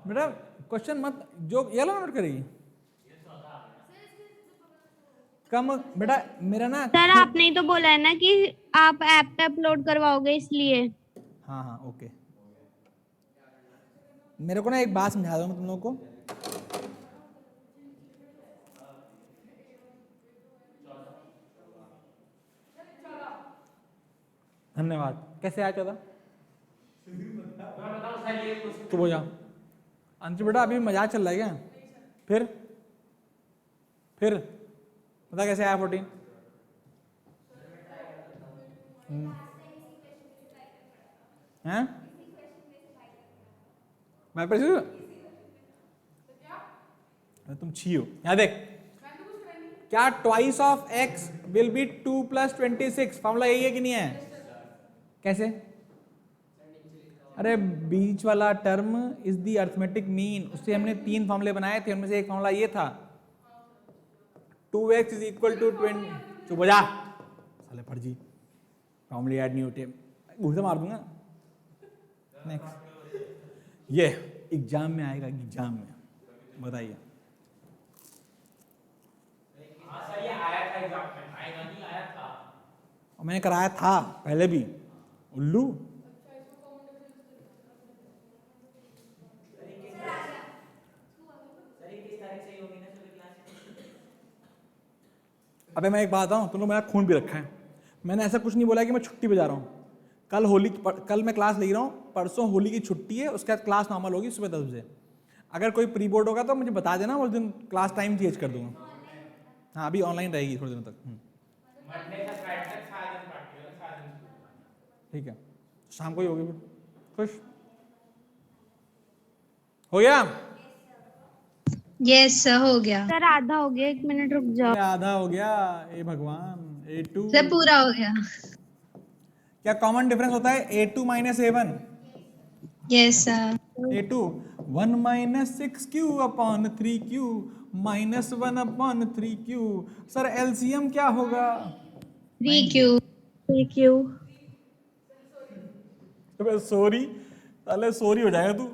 बेटा क्वेश्चन मत जो ये लो नोट करेगी कम। बेटा मेरा ना सर आपने ही तो बोला है ना कि आप ऐप पे अपलोड करवाओगे, इसलिए। हाँ हाँ ओके। मेरे को ना एक बात समझा दो मैं तुम लोगों को। धन्यवाद। कैसे आया 14? तू बोल जा। अंशु बेटा अभी मजाक चल रहा है क्या? फिर बता कैसे आया 14? हैं? मैं पर तुम छी हो। यहाँ देख, क्या twice of x will be 2 + 26? Formula यही है कि नहीं है? कैसे? अरे बीच वाला term is the arithmetic mean. उससे हमने 3 फॉर्मूले बनाए थे, उनमें से एक फॉर्मूला ये था 2x = 20। चुप हो जा साले फर्जी, फॉर्मूले ऐड नहीं होते, घूसे मार दूंगा। नेक्स्ट, ये एग्जाम में आएगा, एग्जाम में बताइए। और मैंने कराया था पहले भी, उल्लू। अबे मैं एक बात बताऊं, तुम लोग मेरा खून भी रखा है। मैंने ऐसा कुछ नहीं बोला कि मैं छुट्टी पे जा रहा हूँ। कल मैं क्लास ले रहा हूँ, परसों होली की छुट्टी है, उसके बाद क्लास नॉर्मल होगी सुबह 10 बजे। अगर कोई प्री बोर्ड होगा तो मुझे बता देना, उस दिन क्लास टाइम चेंज कर दूंगा। हाँ अभी ऑनलाइन रहेगी थोड़े दिनों तक। ठीक है, शाम को ही होगी फिर। खुश हो गया? यस सर हो गया। सर आधा हो गया, 1 मिनट रुक जाओ। आधा हो गया। ए भगवान, A2 सर पूरा हो गया। क्या कॉमन डिफरेंस होता है A2 - A1? Yes sir. A2 1 - 6q/3q -1/3q। Sir LCM क्या होगा? 3Q। Thank you. सॉरी साले, सॉरी हो जाएगा तू।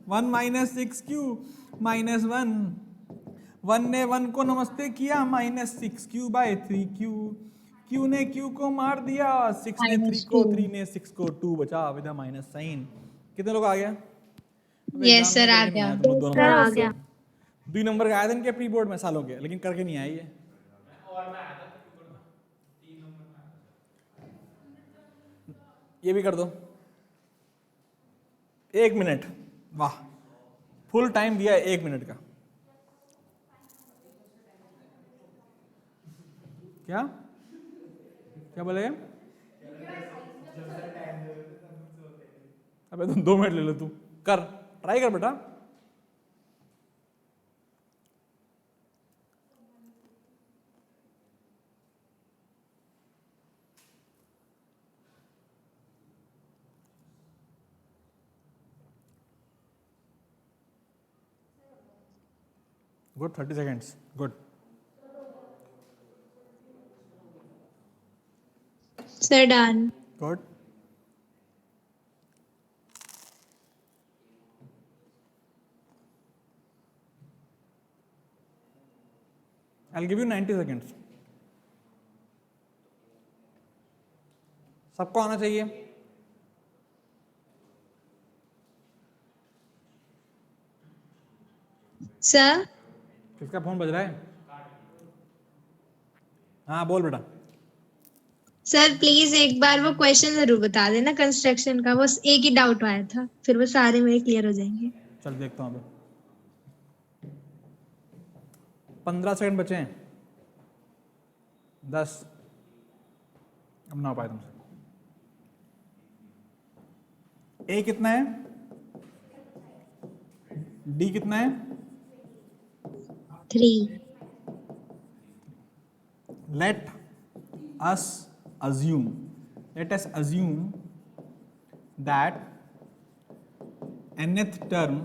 1 - 6q -1, 1 ने 1 को नमस्ते किया, -6q/3q। q ने q को मार दिया, 6 ने 3 को, 3 ने 6 को, 2 बचा विद अ माइनस साइन। कितने लोग आ गया? यस सर आ गया। सर आ गया। 2 नंबर के आए थे इनके प्री बोर्ड में सालों के, लेकिन करके नहीं आए ये। ये भी कर दो। 1 मिनट। वाह, फुल टाइम दिया है 1 मिनट का। क्या क्या बोले? अबे तुम 2 मिनट ले लो, तू कर, ट्राई कर बेटा। Good, 30 seconds, good. Sir done. Good. I'll give you 90 seconds. सबको आना चाहिए। सर किसका फोन बज रहा है? हाँ बोल बेटा। सर प्लीज एक बार वो क्वेश्चन जरूर बता देना कंस्ट्रक्शन का, बस एक ही डाउट आया था, फिर वो सारे मेरे क्लियर हो जाएंगे। चल देखता हूँ अभी। 15 सेकंड बचे हैं। 10। अब ना हो पाए तुमसे। ए कितना है? डी कितना है? 3। Let us assume let us assume that nth term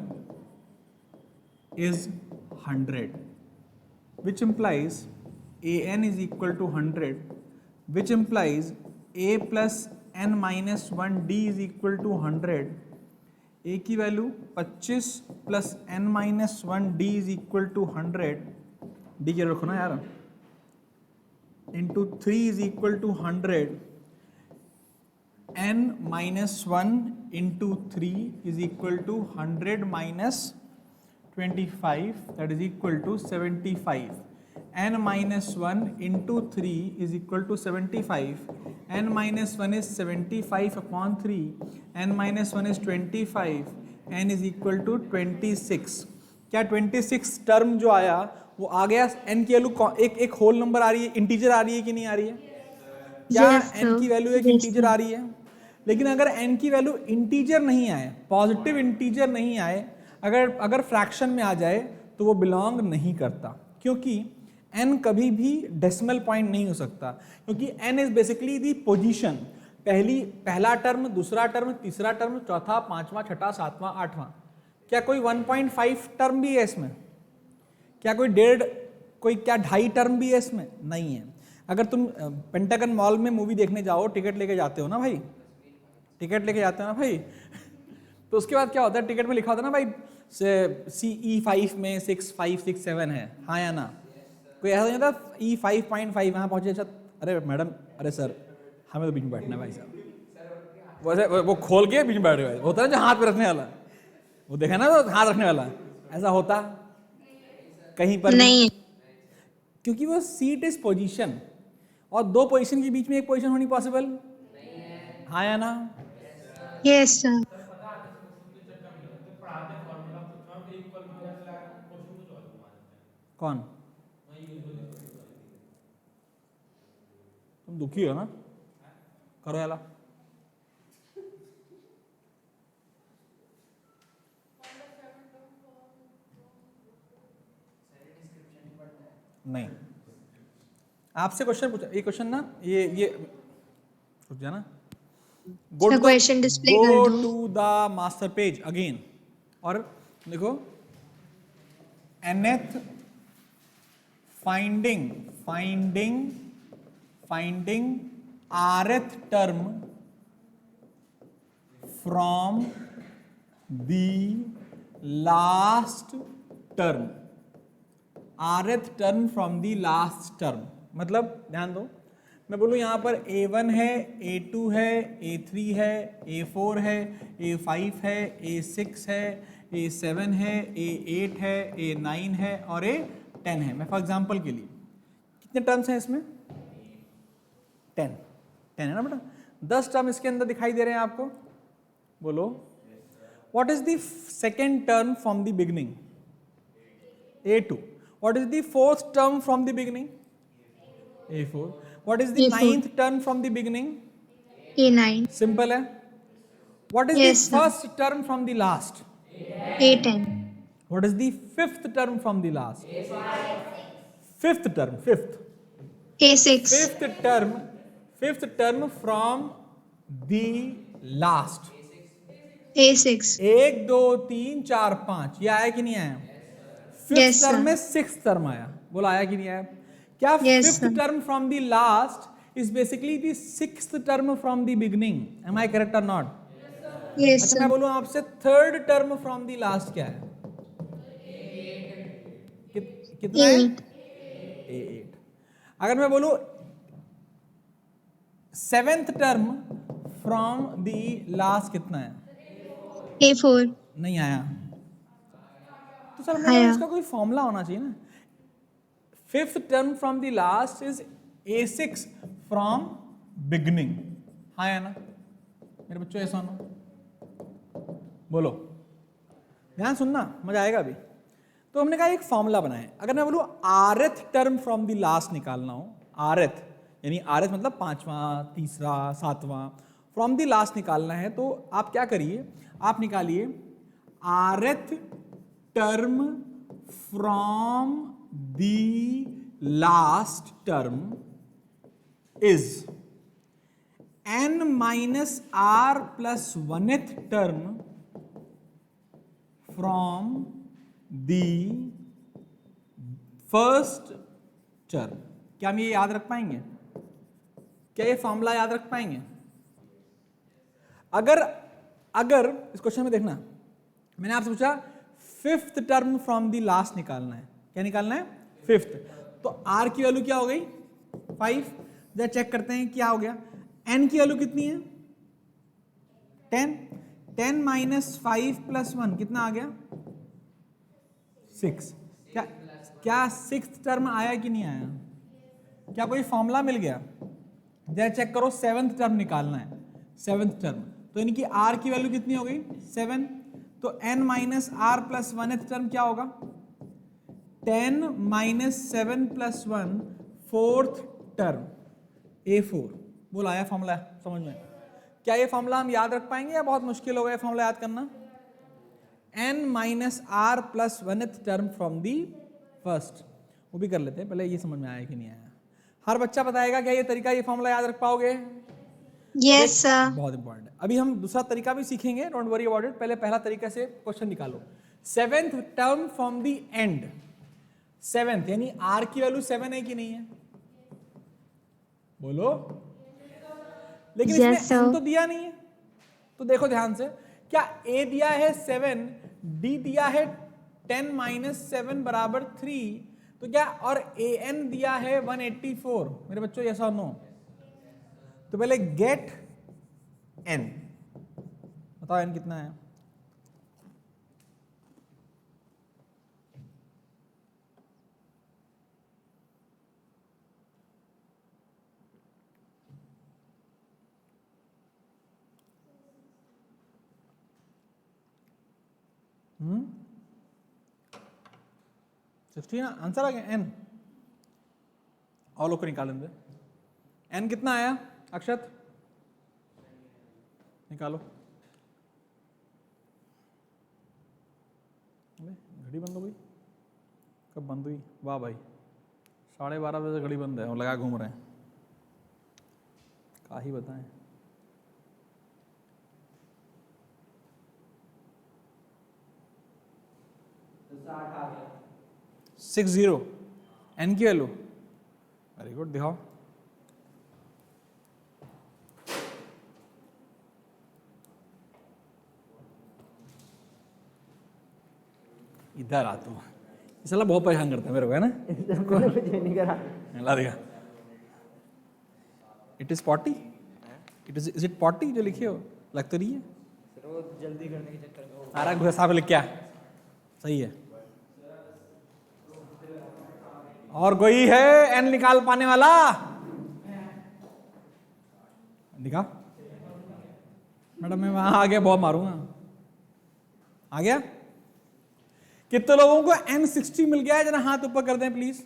is 100, which implies an is equal to 100, which implies a plus n minus 1 d is equal to 100. a की value 25 plus n minus 1 d is equal to 100, d के रखो ना यार, into 3 is equal to 100, n minus 1 into 3 is equal to 100 minus 25, that is equal to 75. n minus 1 into 3 is equal to 75. n minus 1 is 75 upon 3. n minus 1 is 25. n is equal to 26. क्या 26 term जो आया वो आ गया? n की value एक whole number आ रही है, integer आ रही है कि नहीं आ रही है? क्या Yes, n sir. की वैल्यू एक Yes, इंटीजर आ रही है? लेकिन अगर n की वैल्यू इंटीजर नहीं आए, पॉजिटिव इंटीजर नहीं आए, अगर फ्रैक्शन में आ जाए तो वो बिलोंग नहीं करता, क्योंकि n कभी भी डेसिमल पॉइंट नहीं हो सकता, क्योंकि n is basically the position, पहला टर्म, दूसरा टर्म, तीसरा टर्म, चौथा, पांचवा, छठा, सातवां, आठवां. क्या कोई 1.5 टर्म भी है इसमें? क्या कोई क्या 2.5 टर्म भी है इसमें? नहीं है. अगर तुम पेंटागन मॉल में मूवी देखने जाओ, टिकट लेके जाते हो ना भाई, टिकट लेके जाते हो ना भाई, तो उसके बाद क्या होता है, टिकट में लिखा होता है ना भाई CE5 में 6, 5, 6, 7 है, हाँ या ना? कोई ऐसा नहीं होता E5.5 यहाँ पहुंचे, अच्छा अरे मैडम, अरे सर हमें तो बीच में बैठना है भाई साहब, वैसे वो खोल के बीच में बैठ गए, होता है जो हाथ पे रखने वाला, वो देखा ना, तो हाथ रखने वाला, ऐसा होता कहीं पर नहीं. क्योंकि वो सीट इज पोजीशन, और दो पोजीशन के बीच में एक पोजीशन होनी पॉसिबल, हाँ या ना? Yes, sir. कौन? तुम दुखी हो ना, करो याला. नहीं, आपसे क्वेश्चन पूछा, ये क्वेश्चन ना, ये रुक जाना, Sir, question display कर गो दो. To the master page again, और देखो nth finding rth term from the last term, rth term from the last term. मतलब ध्यान दो, मैं बोलूँ यहाँ पर A1 है, A2 है, A3 है, A4 है, A5 है, A6 है, A7 है, A8 है, A9 है और A10 है. मैं फॉर एग्जांपल के लिए, कितने टर्म्स हैं इसमें? 10 है ना बेटा? 10 टर्म इसके अंदर दिखाई दे रहे हैं आपको. बोलो, what is the second term from the beginning? A2. What is the fourth term from the beginning? A4. What is the A4. ninth term from the beginning? A9. Simple है. What is Yes, the sir. first term from the last? A10. What is the fifth term from the last? Fifth term, fifth. A6. Fifth term from the last. A6. 1, 2, 3, 4, 5, ये आया कि नहीं आया? Fifth Yes, term sir. में sixth term आया. बोलो आया कि नहीं आया? क्या Yes, fifth sir. term from the last is basically the sixth term from the beginning? Am I correct or not? Yes, अच्छा, sir. मैं बोलूं आपसे third term from the last क्या है? कितना है? A8. A8. अगर मैं बोलूं seventh term from the last कितना है? A4. नहीं आया. तो सर आया. इसका कोई फॉर्मूला होना चाहिए ना. Fifth term from the last is A6 from beginning, हाँ या ना? मेरे बच्चों ऐसा सुनो, बोलो, ध्यान सुनना, मजा आएगा अभी. तो हमने कहा एक फॉर्मूला बनाए. अगर मैं बोलूँ rth term from the last निकालना हो, rth यानी rth मतलब पांचवा, तीसरा, सातवां, फ्रॉम द लास्ट निकालना है, तो आप क्या करिए, आप निकालिए rth term from the last term is n minus r plus 1th term from the first term. क्या हम ये याद रख पाएंगे? क्या ये फॉर्मूला याद रख पाएंगे? अगर अगर इस क्वेश्चन में देखना, मैंने आपसे पूछा 5th term from the last निकालना है। क्या निकालना है? 5th। तो r की वैल्यू क्या हो गई? 5। जरा चेक करते हैं क्या हो गया। n की वैल्यू कितनी है? 10। 10 माइनस 5 प्लस 1 कितना आ गया? 6। क्या 6th टर्म आया कि नहीं आया? क्या कोई फॉर्मूला मिल गया? जरा चेक करो, 7th टर्म निकालना है। 7th टर्म तो यानी कि r की वैल्यू कितनी हो गई? 7। तो n minus r plus 1th term क्या होगा? 10 minus 7 plus 1 4th term A4। बोला आया फॉर्मूला समझ में? क्या ये फॉर्मूला हम याद रख पाएंगे या बहुत मुश्किल होगा ये फॉर्मूला याद करना? n minus r plus 1th term from the first. वो भी कर लेते हैं, पहले ये समझ में आया कि नहीं आया। हर बच्चा बताएगा क्या ये तरीका, ये फॉर्मूला याद रख पाओगे? Yes sir. बहुत इंपॉर्टेंट है। अभी हम दूसरा तरीका भी सीखेंगे, डोंट वरी अबाउट इट। पहले पहला तरीका से क्वेश्चन निकालो। 7th term from the end. 7th यानी r की वैल्यू 7 है कि नहीं है? बोलो। लेकिन Yes, इसमें n sir. तो दिया नहीं है। तो देखो ध्यान से, क्या a दिया है 7, d दिया है 10 माइनस 7 बराबर 3, तो क्या और an दिया है 184? मेरे बच्चों यस और नो? तो पहले गेट n, बताओ n कितना है? हम्म 16 आंसर आ गया n। और लोग को निकालेंगे। n कितना आया अक्षत? निकालो। घड़ी बंद हो गई? कब बंद हुई? वाह भाई, 12:30 बजे घड़ी बंद है और लगा घूम रहे हैं। क्या ही बताएं। 60 n की वैल्यू। वेरी गुड, दिखाओ। इधर आ तू, इसला बहुत परेशान करता है मेरे को, है ना? ला दिखा। It is 40। इज इट 40 जो लिखे हो? लग तो रही है जल्दी करने के चक्कर में सारा घुसा लिख क्या सही है। और कोई है n निकाल पाने वाला? दिखा। मैडम मैं वहां आ गया, बहुत मारूंगा। आ गया? कितने लोगों को n60 मिल गया है? जरा हाथ ऊपर कर दें प्लीज।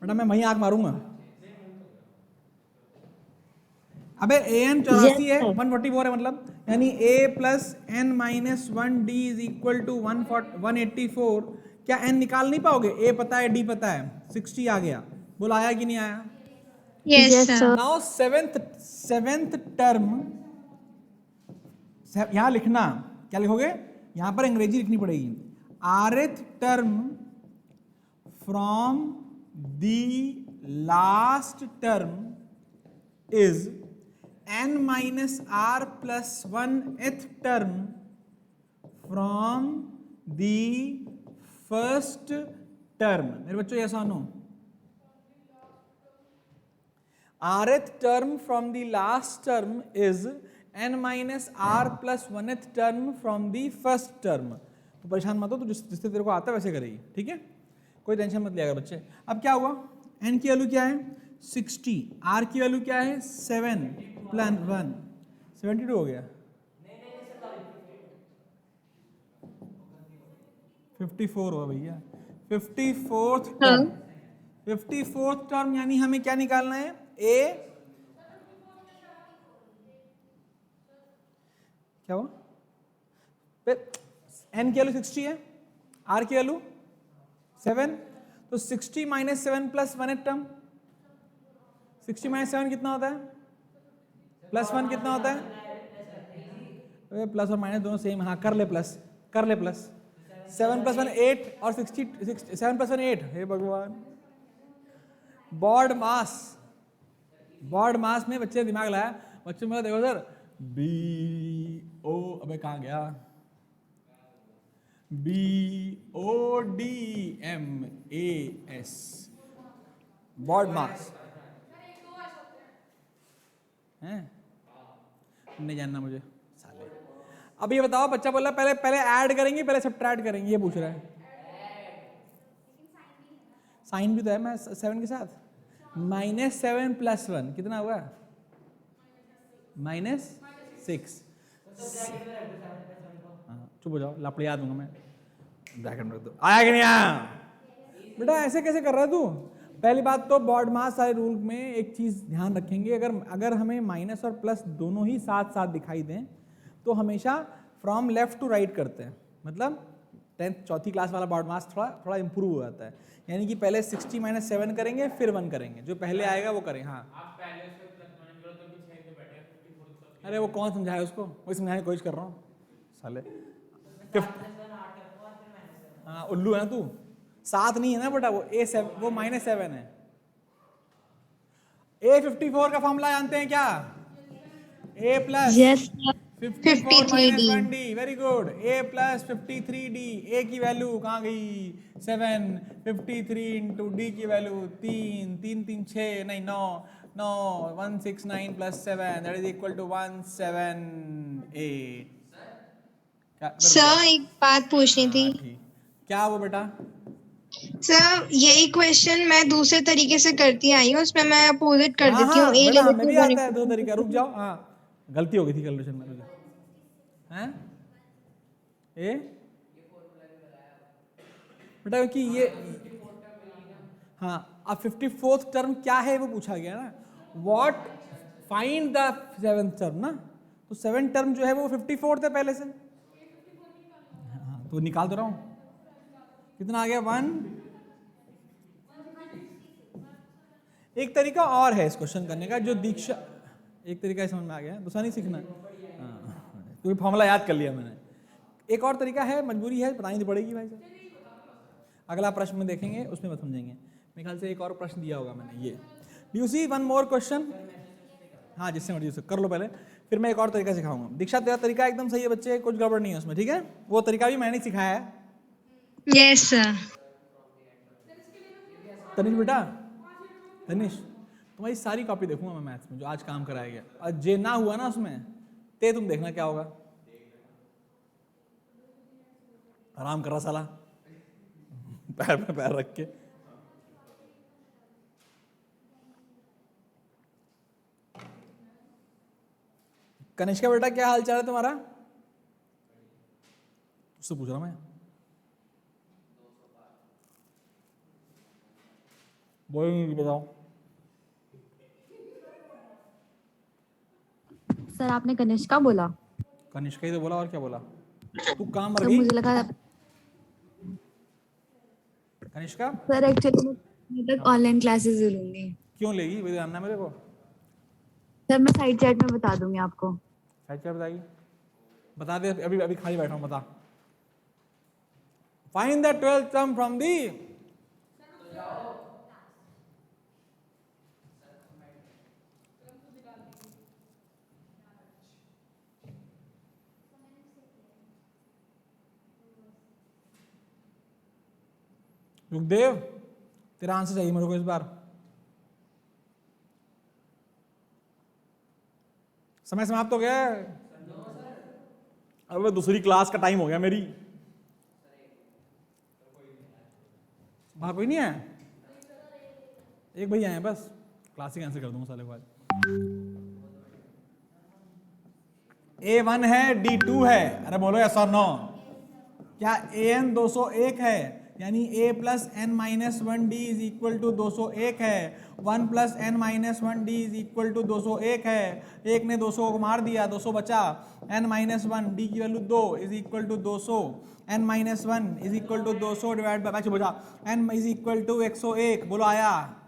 मैडम मैं वहीं आग मारूंगा। अबे an 84 है, 144 है मतलब, यानी a plus n minus 1d is equal to 184। क्या n निकाल नहीं पाओगे? a पता है, d पता है, 60 आ गया। बोल आया कि नहीं आया? Yes sir. Now seventh term यहां लिखना। क्या लिखोगे? यहां पर अंग्रेजी लिखनी पड़ेगी। rth term from the last term is n minus r plus 1th term from the first term. मेरे बच्चों ऐसा no, rth term from the last term is n minus r plus 1th term from the first term. तो परेशान मत हो, तो जिससे तेरे को आता है वैसे करेगी, ठीक है? कोई टेंशन मत लिया कर बच्चे। अब क्या हुआ? n की वैल्यू क्या है? 60। r की वैल्यू क्या है? 7 प्लस 1, 72 हो गया। 54 हुआ भैया। 54th term. 54th टर्म यानी हमें क्या निकालना है? a क्या हुआ? n की वैल्यू 60 है, r की वैल्यू 7, तो 60 minus 7 plus 1th term 60 minus 7 कितना होता है? +1 कितना होता है? प्लस और माइनस दोनों सेम, हाँ कर ले प्लस, कर ले प्लस। 7 + 1 8 और 7 + 1 8। हे भगवान। बॉड मास में बच्चे दिमाग लाया, बच्चे मेरा देखो सर BO, अबे कहाँ गया? BODMAS, बॉड मास है, नहीं जानना मुझे साले। अब ये बताओ, बच्चा बोला पहले ऐड करेंगे पहले सब्ट्रैक्ट करेंगे, ये पूछ रहा है। साइन भी तो है मैं 7 के साथ। -7 + 1 कितना हुआ? -6। हाँ चुप हो जाओ, लपड़िया दूंगा मैं। ब्रैकेट में रख दो। आया कि नहीं आया? बेटा ऐसे कैसे कर रहा है तू? पहली बात तो बॉड मास सारे रूल में एक चीज ध्यान रखेंगे, अगर हमें माइनस और प्लस दोनों ही साथ साथ दिखाई दें तो हमेशा फ्रॉम लेफ्ट टू राइट करते हैं। मतलब 10th चौथी क्लास वाला बॉड मास थोड़ा इंप्रूव हो जाता है। यानी कि पहले 60 - 7 करेंगे फिर 1 करेंगे, जो पहले आएगा वो करें। हाँ अरे वो कौन समझाया उसको? वही समझाने की कोशिश कर रहा हूँ साले। हाँ उल्लू है ना तू। 7 नहीं है ना बेटा, वो A7, वो -7 है। A54 का फॉर्मूला जानते हैं क्या? A + yes 54 - 53D। 1D, very good. A + 53D, A की वैल्यू कहाँ गई? 7, 53 × D की वैल्यू 3, 3 3 6, नहीं 9, 169 + 7 that is equal to 178। Sir एक बात पूछनी थी। ठीक, क्या वो बेटा? सर यही क्वेश्चन मैं दूसरे तरीके से करती आई हूँ, उसमें मैं अपोजिट कर देती हूँ। A ले बेटा लेती हमें भी हूँ आता है 2 तरीका। रुक जाओ, हाँ गलती हो गई थी कैलकुलेशन में मुझे। हैं ए बेटा क्योंकि ये, हाँ अब 54th टर्म क्या है वो पूछा गया ना। What find the 7th term ना, तो 7th टर्म जो है वो 54th है पहले से। हाँ तो निकाल दो रहा हूँ। कितना आ गया? 1। एक तरीका और है इस क्वेश्चन करने का, जो दीक्षा, एक तरीका समझ में आ गया, दूसरा नहीं सीखना। हाँ क्योंकि फॉर्मूला याद कर लिया मैंने। एक और तरीका है, मजबूरी है, बतानी तो पड़ेगी भाई साहब। अगला प्रश्न में देखेंगे, उसमें मत समझेंगे। मेरे ख्याल से एक और प्रश्न दिया होगा मैंने, ये do you see 1 more question? हाँ जिससे मर्जी से कर लो पहले, फिर मैं एक और तरीका सिखाऊंगा। दीक्षा तेरा तरीका एकदम सही है बच्चे, कुछ गड़बड़ नहीं है उसमें, ठीक है? वो तरीका भी मैंने सिखाया है। Yes sir. तनिष बेटा, तनिष तुम्हारी सारी कॉपी देखूंगा मैं मैथ्स में जो आज काम कराया गया, और जे ना हुआ ना उसमें ते तुम देखना क्या होगा। आराम कर रहा साला पैर पे पैर रख के। कनिष्का बेटा क्या हाल चाल है तुम्हारा? उससे पूछ रहा मैं। बोल बताओ। सर आपने कनिष्का बोला? कनिष्का ही तो बोला, और क्या बोला? तू काम मर तो गई मुझे लगा कनिष्का? सर एक्चुअली मैं तक ऑनलाइन क्लासेस लूंगी। क्यों लेगी वही जानना मेरे को। सर मैं साइड चैट में बता दूंगी आपको। क्या बताएगी? बता दे, अभी अभी खाली बैठा हूं, बता। Find the 12th term from दी, रुखदेव तेरा आंसर चाहिए मेरे को इस बार। समय समाप्त हो गया। अब दूसरी क्लास का टाइम हो गया मेरी। वहां कोई नहीं है? एक भैया है बस, क्लास ही कैंसिल कर दूंगा साले को आज। A1 है, D2 है, अरे बोलो यस और नो। क्या AN 201 है? यानी A + n - 1D is equal to 201 है। 1 + n - 1D is equal to 201 है। एक ने 200 को मार दिया, 200 बचा। n - 1 D की value 2 is equal to 200। n - 1 is equal to 200 divide by बचा n इज इक्वल टू 101। बोलो आया?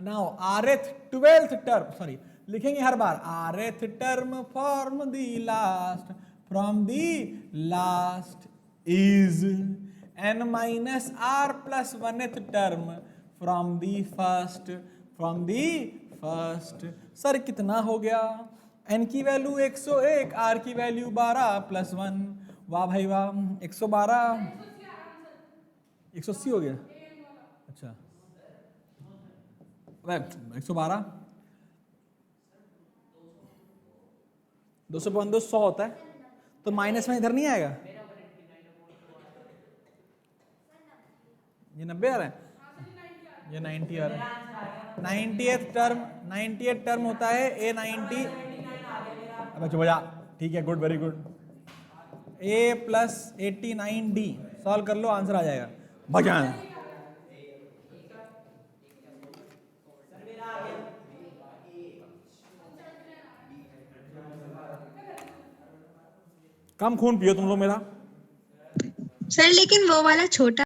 Now rth 12th term, sorry लिखेंगे हर बार rth term from the last is n minus r plus 1th term from the first. Sir कितना हो गया? n की वैल्यू 101, r की वैल्यू 12 प्लस 1। वाह भाई वाह, 112 180 हो गया। अच्छा 112 200 होता है, तो माइनस में इधर नहीं आएगा। ये 90 आ रहा है, ये 90 आ रहा है। 90th टर्म होता है A90। अब चुप हो जा, ठीक है, good, very good. A plus 89D solve कर लो, आंसर आ जाएगा। भगवान कम खून पियो तुम लोग मेरा। सर लेकिन वो वाला छोटा